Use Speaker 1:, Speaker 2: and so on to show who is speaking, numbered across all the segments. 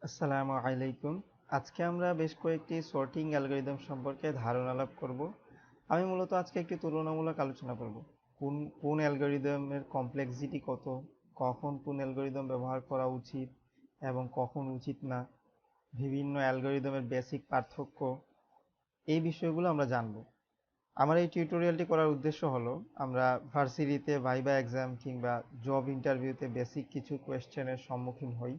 Speaker 1: আসসালামু আলাইকুম। আজকে আমরা বেশ কয়েকটি সর্টিং অ্যালগরিদম সম্পর্কে ধারণা লাভ করব। আমি মূলত আজকে একটি তুলনামূলক আলোচনা করব। কোন কোন অ্যালগরিদমের কমপ্লেক্সিটি কত, কখন কোন অ্যালগরিদম ব্যবহার করা উচিত এবং কখন উচিত না, বিভিন্ন অ্যালগরিদমের বেসিক পার্থক্য, এই বিষয়গুলো আমরা জানব। আমার এই টিউটোরিয়ালটি করার উদ্দেশ্য হলো আমরা ভার্সিটিতে ভাইবা এক্সাম কিংবা জব ইন্টারভিউতে বেসিক কিছু কোয়েশ্চেনের সম্মুখীন হই,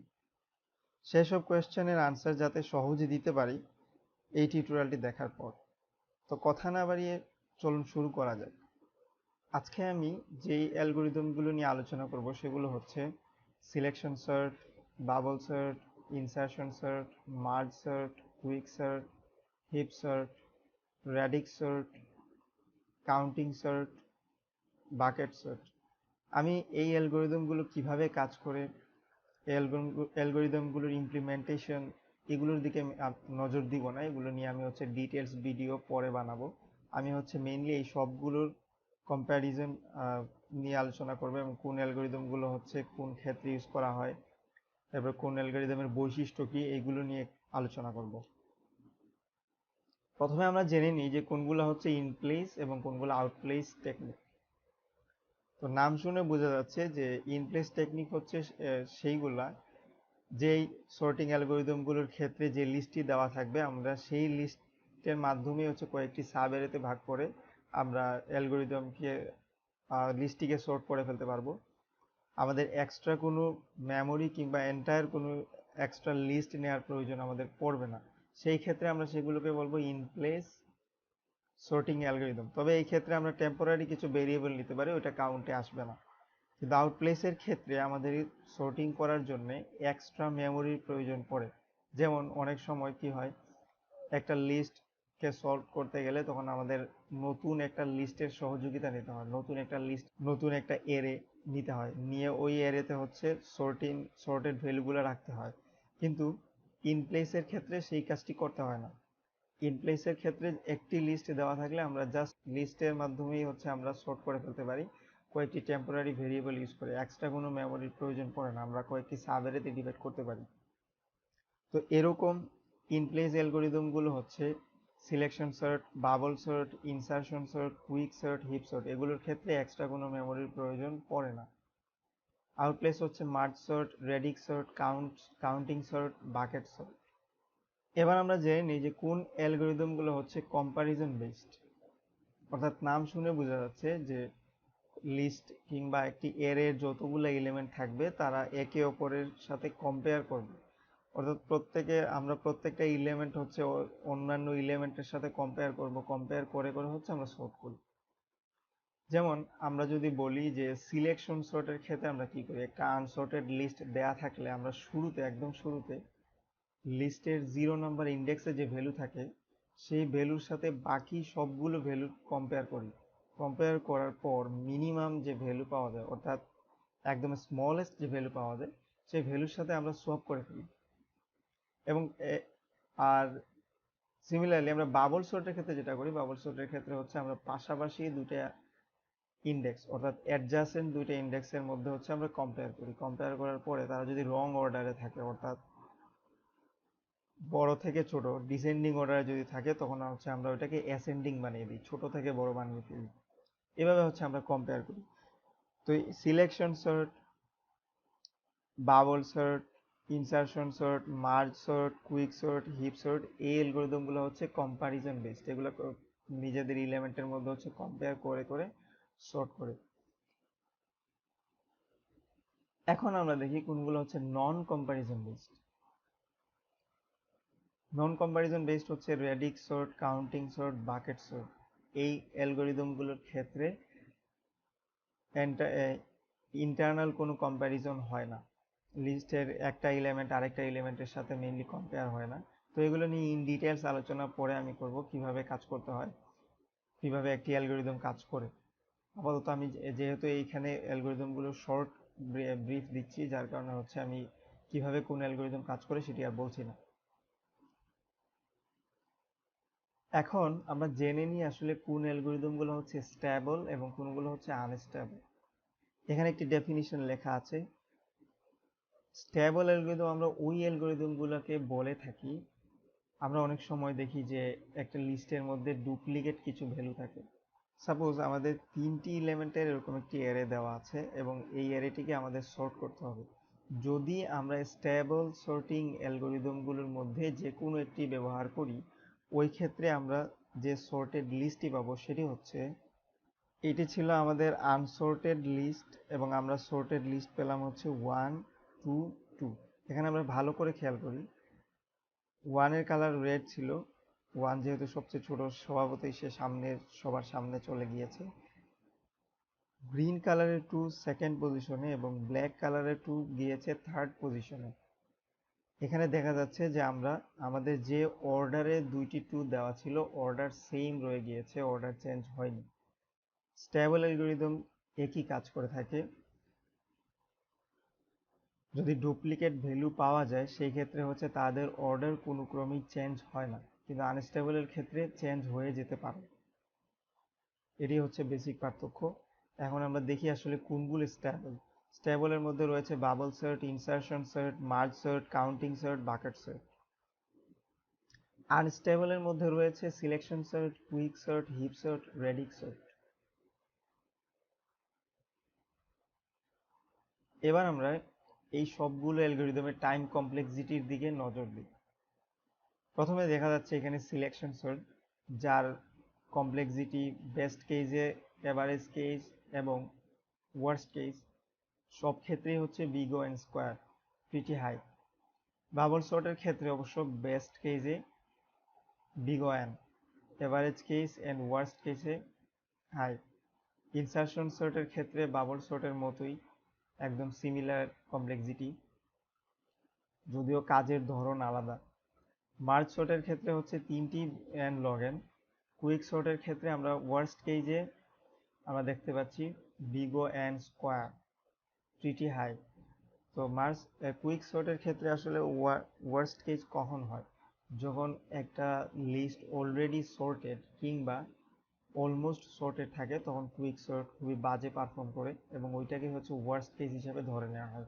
Speaker 1: সেসব কোয়েশ্চেনের আনসার যাতে সহজে দিতে পারি এই টিউটোরিয়ালটি দেখার পর। তো কথা না বাড়িয়ে চলুন শুরু করা যাক। আজকে আমি যেই অ্যালগরিদমগুলো নিয়ে আলোচনা করব সেগুলো হচ্ছে selection sort, bubble sort, insertion sort, merge sort, quick sort, heap sort, radix sort, counting sort, bucket sort. আমি এই অ্যালগরিদমগুলো কিভাবে কাজ করে, অ্যালগরিদমগুলোর ইমপ্লিমেন্টেশন, এগুলোর দিকে আমি নজর দিব না। এগুলো নিয়ে আমি ডিটেলস ভিডিও পরে বানাবো। আমি মেইনলি এই সবগুলোর কম্প্যারিজন নিয়ে আলোচনা করবো এবং কোন অ্যালগরিদমগুলো কোন ক্ষেত্রে ইউজ করা হয়, তারপর কোন অ্যালগরিদমের বৈশিষ্ট্য কি, এগুলো নিয়ে আলোচনা করব। প্রথমে আমরা জেনে নিই যে কোনগুলো ইন প্লেস এবং কোনগুলো আউট প্লেস টেকনিক। তো নাম শুনে বোঝা যাচ্ছে যে ইন প্লেস টেকনিক সেইগুলা যেই সর্টিং অ্যালগরিদমগুলোর ক্ষেত্রে যে লিস্টটি দেওয়া থাকবে আমরা সেই লিস্টের মাধ্যমে কয়েকটি সাব অ্যারেতে ভাগ করে আমরা অ্যালগরিদমকে লিস্টটিকে সর্ট করে ফেলতে পারবো। আমাদের এক্সট্রা কোনো মেমোরি কিংবা এন্টায়ার কোনো এক্সট্রা লিস্ট নেওয়ার প্রয়োজন আমাদের পড়বে না। সেই ক্ষেত্রে আমরা সেগুলোকে বলবো ইন প্লেস সর্টিং অ্যালগরিদম। তবে এই ক্ষেত্রে আমরা টেম্পোরারি কিছু ভেরিয়েবল নিতে পারি, ওটা কাউন্টে আসবে না। কিন্তু আউটপ্লেসের ক্ষেত্রে আমাদের সর্টিং করার জন্য এক্সট্রা মেমোরির প্রয়োজন পড়ে। যেমন অনেক সময় কি হয়, একটা লিস্টকে সলভ করতে গেলে তখন আমাদের নতুন একটা লিস্টের সহযোগিতা নিতে হয়, নতুন একটা এরে নিতে হয়, নিয়ে ওই এরেতে সর্টেড ভ্যালুগুলো রাখতে হয়। কিন্তু ইন প্লেসের ক্ষেত্রে সেই কাজটি করতে হয় না। ইন প্লেসের ক্ষেত্রে একটি লিস্ট দেওয়া থাকলে আমরা জাস্ট লিস্টের মাধ্যমেই আমরা সর্ট করে ফেলতে পারি কয়েকটি টেম্পোরারি ভেরিয়েবল ইউজ করে। এক্সট্রা কোনো মেমোরির প্রয়োজন পড়ে না, আমরা কয়েকটি সাব অ্যারেতে ডিভাইড করতে পারি। তো এরকম ইন প্লেস অ্যালগরিদমগুলো selection sort, bubble sort, insertion sort, quick sort, heap sort, এগুলোর ক্ষেত্রে এক্সট্রা কোনো মেমোরির প্রয়োজন পড়ে না। Out place merge sort, radix sort, counting sort, bucket sort. এবার আমরা জেনে নিই যে কোন অ্যালগরিদমগুলো কম্পারিজন বেসড। অর্থাৎ নাম শুনে বোঝা যাচ্ছে যে লিস্ট কিংবা একটি এর যতগুলো এলিমেন্ট থাকবে তারা একে অপরের সাথে কম্পেয়ার করবে। অর্থাৎ আমরা প্রত্যেকটা এলিমেন্ট অন্যান্য এলিমেন্টের সাথে কম্পেয়ার করব, কম্পেয়ার করে করে আমরা সর্ট করি। যেমন আমরা যদি বলি যে সিলেকশন সর্টের ক্ষেত্রে আমরা কি করি, একটা আনসর্টেড লিস্ট দেয়া থাকলে আমরা একদম শুরুতে লিস্টের 0 নম্বর ইন্ডেক্সে যে ভ্যালু থাকে সেই ভ্যালুর সাথে বাকি সবগুলো ভ্যালু কম্পেয়ার করি। কম্পেয়ার করার পর মিনিমাম যে ভ্যালু পাওয়া যায়, অর্থাৎ একদম স্মলেস্ট যে ভ্যালু পাওয়া যায়, সেই ভ্যালুর সাথে আমরা সোয়াপ করে ফেলি। এবং আর সিমিলারলি আমরা বাবল সর্টের ক্ষেত্রে যেটা করি, বাবল সর্টের ক্ষেত্রে আমরা পাশাপাশি দুইটা ইন্ডেক্স অর্থাৎ অ্যাডজাসেন্ট দুইটা ইন্ডেক্সের মধ্যে আমরা কম্পেয়ার করি। কম্পেয়ার করার পরে তারা যদি রং অর্ডারে থাকে, অর্থাৎ বড় থেকে ছোট ডিসেন্ডিং অর্ডারে যদি থাকে, তখন আমরা ওইটাকে অ্যাসেন্ডিং বানিয়ে দিই, ছোট থেকে বড় বানিয়ে ফেলি। এভাবে আমরা কম্পেয়ার করি। তো selection sort, bubble sort, insertion sort, merge sort, quick sort, heap sort, এই অ্যালগরিদমগুলো কম্পারিজন বেসড। এগুলো নিজেদের এলিমেন্টের মধ্যে কম্পেয়ার করে করে সর্ট করে। এখন আমরা দেখি কোনগুলো non comparison based. Non comparison based radix sort, counting sort, bucket sort. এই অ্যালগরিদমগুলোর ক্ষেত্রে ইন্টারনাল কোনো কম্প্যারিজন হয় না, লিস্টের একটা এলিমেন্ট আরেকটা এলিমেন্টের সাথে মেইনলি কম্পেয়ার হয় না। তো এগুলো নিয়ে ইন ডিটেলস আলোচনা পরে আমি করব, কিভাবে কাজ করতে হয়, কিভাবে একটি অ্যালগরিদম কাজ করে। আপাতত আমি যেহেতু এইখানে অ্যালগরিদমগুলো শর্ট ব্রিফ দিচ্ছি, যার কারণে আমি কিভাবে কোন অ্যালগরিদম কাজ করে সেটি আর বলছি না। এখন আমরা জেনে নিই আসলে কোন অ্যালগরিদমগুলো স্টেবল এবং কোনগুলো আনস্টেবল। এখানে একটি ডেফিনিশন লেখা আছে। স্টেবল অ্যালগরিদম আমরা ওই অ্যালগরিদমগুলোকে বলে থাকি, আমরা অনেক সময় দেখি যে একটা লিস্টের মধ্যে ডুপ্লিকেট কিছু ভ্যালু থাকে। সাপোজ আমাদের 3টি এলিমেন্টের এরকম একটি অ্যারে দেওয়া আছে এবং এই অ্যারেটিকে আমাদের সর্ট করতে হবে। যদি আমরা স্টেবল সর্টিং অ্যালগরিদমগুলোর মধ্যে যে কোনো একটি ব্যবহার করি, ওই ক্ষেত্রে আমরা যে সর্টেড লিস্টটি পাবো সেটি হচ্ছে, এটি ছিল আমাদের আনসর্টেড লিস্ট এবং আমরা সর্টেড লিস্ট পেলাম হচ্ছে 1 2 2। এখানে আমরা ভালো করে খেয়াল করি, 1 এর কালার রেড ছিল, 1 যেহেতু সবচেয়ে ছোট স্বভাবতই সে সবার সামনে চলে গিয়েছে। গ্রিন কালারের 2 সেকেন্ড পজিশনে এবং ব্ল্যাক কালারের 2 গিয়েছে থার্ড পজিশনে। এখানে দেখা যাচ্ছে যে আমরা আমাদের যে অর্ডারে দুইটি 2 দেওয়া ছিল অর্ডার সেম রয়ে গিয়েছে, অর্ডার চেঞ্জ হয়নি। স্টেবল অ্যালগরিদম একই কাজ করে থাকে। যদি ডুপ্লিকেট ভ্যালু পাওয়া যায় সেই ক্ষেত্রে হচ্ছে তাদের অর্ডার কোনো ক্রমেই চেঞ্জ হয় না, কিন্তু আনস্টেবলের ক্ষেত্রে চেঞ্জ হয়ে যেতে পারে। এটি হচ্ছে বেসিক পার্থক্য। এখন আমরা দেখি আসলে কোনগুলো স্টেবল। স্টেবলের মধ্যে রয়েছে bubble sort, insertion sort, merge sort, counting sort, bucket sort. আনস্টেবলের মধ্যে রয়েছে selection sort, quick sort, heap sort, radix sort. এবার আমরা এই সবগুলো অ্যালগরিদমের টাইম কমপ্লেক্সিটির দিকে নজর দিই। প্রথমে দেখা যাচ্ছে এখানে সিলেকশন সার্ট, যার কমপ্লেক্সিটি বেস্ট কেসে, এভারেজ কেস এবং ওয়ার্স্ট কেস সব ক্ষেত্রেই হচ্ছে big O N square pretty high. Bubble সর্টের ক্ষেত্রে অবশ্য বেস্ট কেসে big O N, average case and worst কেসে হাই। ইনসারশন সর্টের ক্ষেত্রে বাবল সর্টের মতোই একদম সিমিলার কমপ্লেক্সিটি, যদিও কাজের ধরন আলাদা। মার্জ সর্টের ক্ষেত্রে হচ্ছে 3টি এন লগ এন। কুইক সর্টের ক্ষেত্রে আমরা ওয়ার্স্ট কেসে আমরা দেখতে পাচ্ছি big O N square pretty high. তো মার্জ কুইক সর্টের ক্ষেত্রে আসলে ওয়ার্স্ট কেস কখন হয়, যখন একটা লিস্ট অলরেডি সর্টেড কিংবা অলমোস্ট সর্টেড থাকে, তখন কুইক সর্ট খুবই বাজে পারফর্ম করে এবং ওইটাকে হচ্ছে ওয়ার্স্ট কেস হিসেবে ধরে নেওয়া হয়।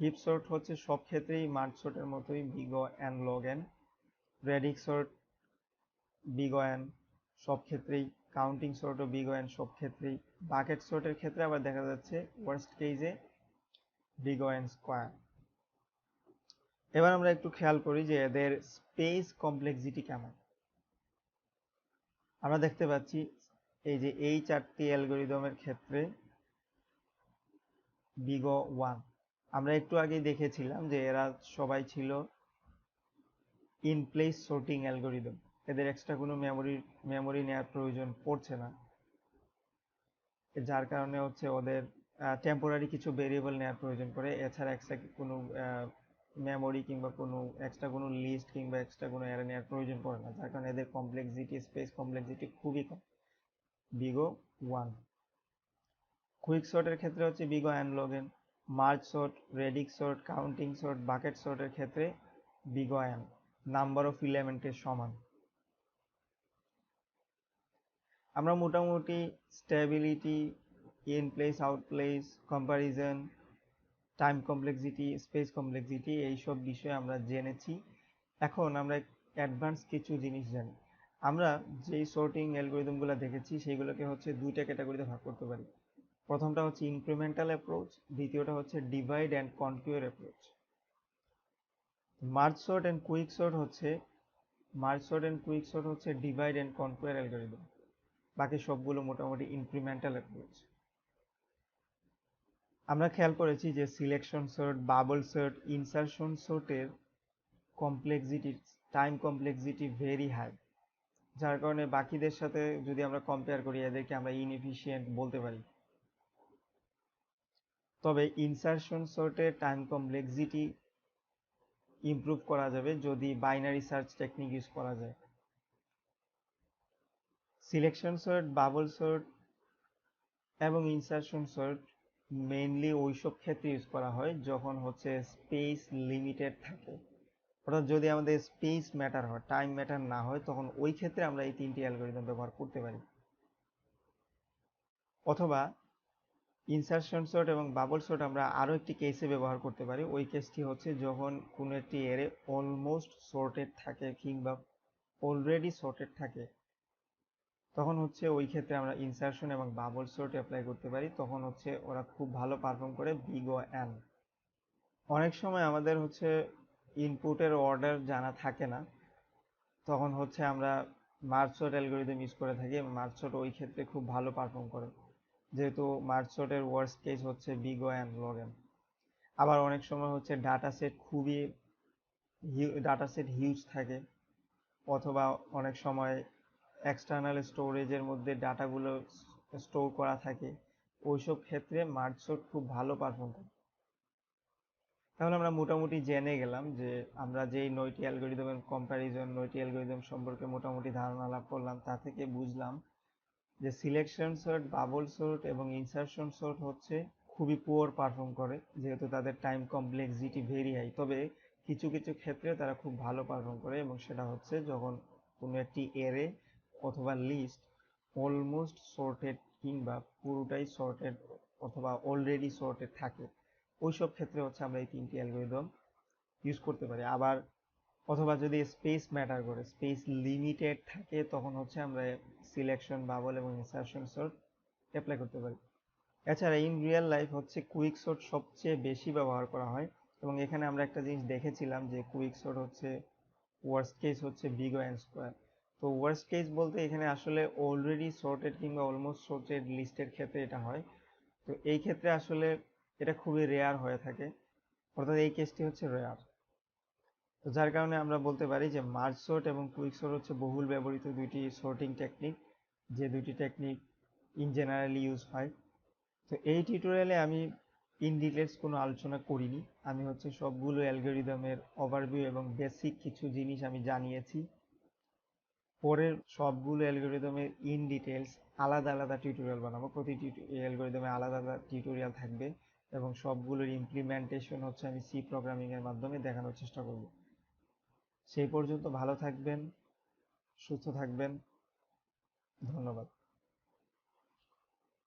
Speaker 1: হিপ সর্ট হচ্ছে সব ক্ষেত্রেই মার্জ সর্টের মতোই big O N log n. Radix sort big O n সব ক্ষেত্রেই, কাউন্টিং সর্ট ও বিগ ও এন সব ক্ষেত্রেই। বাকেট সর্টের ক্ষেত্রে আবার দেখা যাচ্ছে ওয়ার্স্ট কেসে বিগ ও এন স্কোয়ার। এবার আমরা একটু খেয়াল করি যে এদের স্পেস কমপ্লেক্সিটি কেমন। আমরা দেখতে পাচ্ছি এই যে এই 4টি অ্যালগরিদমের ক্ষেত্রে বিগ ও 1। আমরা একটু আগেই দেখেছিলাম যে এরা সবাই ছিল ইন প্লেস সর্টিং অ্যালগরিদম, এদের এক্সট্রা কোনো মেমোরি নেওয়ার প্রয়োজন পড়ছে না, যার কারণে হচ্ছে ওদের টেম্পোরারি কিছু ভেরিয়েবল নেওয়ার প্রয়োজন পড়ে, এছাড়া এক্সট্রা কোনো মেমোরি কিংবা কোনো এক্সট্রা কোনো লিস্ট কিংবা এক্সট্রা কোনো অ্যারে নেওয়ার প্রয়োজন পড়ে না, যার কারণে এদের কমপ্লেক্সিটি, স্পেস কমপ্লেক্সিটি খুবই কম, বিগ ও 1। কুইক সর্টের ক্ষেত্রে হচ্ছে big O N log N. Merge sort, radix sort, counting sort, bucket সর্টের ক্ষেত্রে big O N, number of এলিমেন্টের সমান। আমরা মোটামুটি stability, in place out place, comparison, time complexity, space complexity এইসব বিষয়ে আমরা জেনেছি। এখন আমরা অ্যাডভান্স কিছু জিনিস জানি। আমরা যেই সর্টিং অ্যালগরিদমগুলো দেখেছি সেইগুলোকে হচ্ছে দুইটা ক্যাটাগরিতে ভাগ করতে পারি। প্রথমটা হচ্ছে ইনক্রিমেন্টাল অ্যাপ্রোচ, দ্বিতীয়টা হচ্ছে divide and conquer approach. Merge sort and quick sort হচ্ছে ডিভাইড অ্যান্ড কনকিউর অ্যালগরিদম, বাকি সবগুলো মোটামুটি ইনক্রিমেন্টাল অ্যাপ্রোচ। আমরা খেয়াল করেছি যে selection sort, bubble sort, insertion সর্টের complexity, time complexity very high, যার কারণে বাকিদের সাথে যদি আমরা কম্পেয়ার করি এদেরকে আমরা ইনএফিশিয়েন্ট বলতে পারি। তবে ইনসারশন সর্টের টাইম কমপ্লেক্সিটি ইমপ্রুভ করা যাবে যদি বাইনারি সার্চ টেকনিক ইউজ করা যায়। সিলেকশন সর্ট, বাবল সর্ট এবং ইনসারশন সর্ট মেইনলি ওইসব ক্ষেত্রে ইউজ করা হয় যখন হচ্ছে স্পেস লিমিটেড থাকে, অর্থাৎ যদি আমাদের স্পেস ম্যাটার হয়, টাইম ম্যাটার না হয়, তখন ওই ক্ষেত্রে আমরা এই 3টি অ্যালগরিদম ব্যবহার করতে পারি। অথবা ইনসারশন সর্ট এবং বাবল সর্ট আমরা আরো একটি কেসে ব্যবহার করতে পারি। ওই কেসটি হচ্ছে যখন কোনো একটি অ্যারে অলমোস্ট সর্টেড থাকে কিংবা অলরেডি সর্টেড থাকে, তখন হচ্ছে ওই ক্ষেত্রে আমরা ইনসারশন এবং বাবল সর্ট অ্যাপ্লাই করতে পারি। তখন হচ্ছে ওরা খুব ভালো পারফর্ম করে বিগ ও এন। অনেক সময় আমাদের হচ্ছে ইনপুটের অর্ডার জানা থাকে না, তখন হচ্ছে আমরা মার্জ সর্ট অ্যালগরিদম ইউজ করে থাকি। মার্জ সর্ট ওই ক্ষেত্রে খুব ভালো পারফর্ম করে, যেহেতু মার্জ সর্টের ওয়ার্স্ট কেস হচ্ছে big O N log n. আবার অনেক সময় হচ্ছে ডাটা সেট হিউজ থাকে, অথবা অনেক সময় এক্সটার্নাল স্টোরেজের মধ্যে ডাটাগুলো স্টোর করা থাকে, ওইসব ক্ষেত্রে মার্জ সর্ট খুব ভালো পারফর্ম করে। তাহলে আমরা মোটামুটি জেনে গেলাম যে আমরা যেই 9টি অ্যালগরিদমের কম্প্যারিজন, 9টি অ্যালগরিদম সম্পর্কে মোটামুটি ধারণা লাভ করলাম, তা থেকে বুঝলাম যে সিলেকশন সর্ট, বাবল সর্ট এবং ইনসারশন সর্ট হচ্ছে খুবই পুয়ার পারফর্ম করে, যেহেতু তাদের টাইম কমপ্লেক্সিটি ভেরি হাই। তবে কিছু কিছু ক্ষেত্রে তারা খুব ভালো পারফর্ম করে, এবং সেটা হচ্ছে যখন কোনো একটি এরে অথবা লিস্ট অলমোস্ট সর্টেড কিংবা পুরোটাই সর্টেড অথবা অলরেডি সর্টেড থাকে, ওইসব ক্ষেত্রে হচ্ছে আমরা এই 3টি অ্যালগরিদম ইউজ করতে পারি। আবার অথবা যদি স্পেস ম্যাটার করে, স্পেস লিমিটেড থাকে, তখন হচ্ছে আমরা সিলেকশন, বাবল এবং ইনসারশন সর্ট অ্যাপ্লাই করতে পারি। এছাড়া ইন রিয়েল লাইফ হচ্ছে কুইক সর্ট সবচেয়ে বেশি ব্যবহার করা হয়, এবং এখানে আমরা একটা জিনিস দেখেছিলাম যে কুইক সর্ট হচ্ছে ওয়ার্স্ট কেস হচ্ছে বিগ ও এন স্কোয়ার। তো ওয়ার্স্ট কেস বলতে এখানে আসলে অলরেডি সর্টেড কিংবা অলমোস্ট সর্টেড লিস্টের ক্ষেত্রে এটা হয়। তো এই ক্ষেত্রে আসলে এটা খুবই রেয়ার হয়ে থাকে, অর্থাৎ এই কেসটি হচ্ছে রেয়ার। তো যার কারণে আমরা বলতে পারি যে মার্জ সর্ট এবং কুইক সর্ট হচ্ছে বহুল ব্যবহৃত দুইটি সর্টিং টেকনিক, যে দুইটি টেকনিক ইন জেনারেলি ইউজ হয়। তো এই টিউটোরিয়ালে আমি ইন ডিটেলস কোনো আলোচনা করিনি, আমি হচ্ছে সবগুলো অ্যালগরিদমের ওভারভিউ এবং বেসিক কিছু জিনিস আমি জানিয়েছি। পরের সবগুলো অ্যালগরিদমের ইন ডিটেলস আলাদা আলাদা টিউটোরিয়াল বানাবো, প্রতিটি অ্যালগরিদমে আলাদা আলাদা টিউটোরিয়াল থাকবে, এবং সবগুলোর ইমপ্লিমেন্টেশন হচ্ছে আমি সি প্রোগ্রামিং এর মাধ্যমে দেখানোর চেষ্টা করব। সেই পর্যন্ত ভালো থাকবেন, সুস্থ থাকবেন, ধন্যবাদ।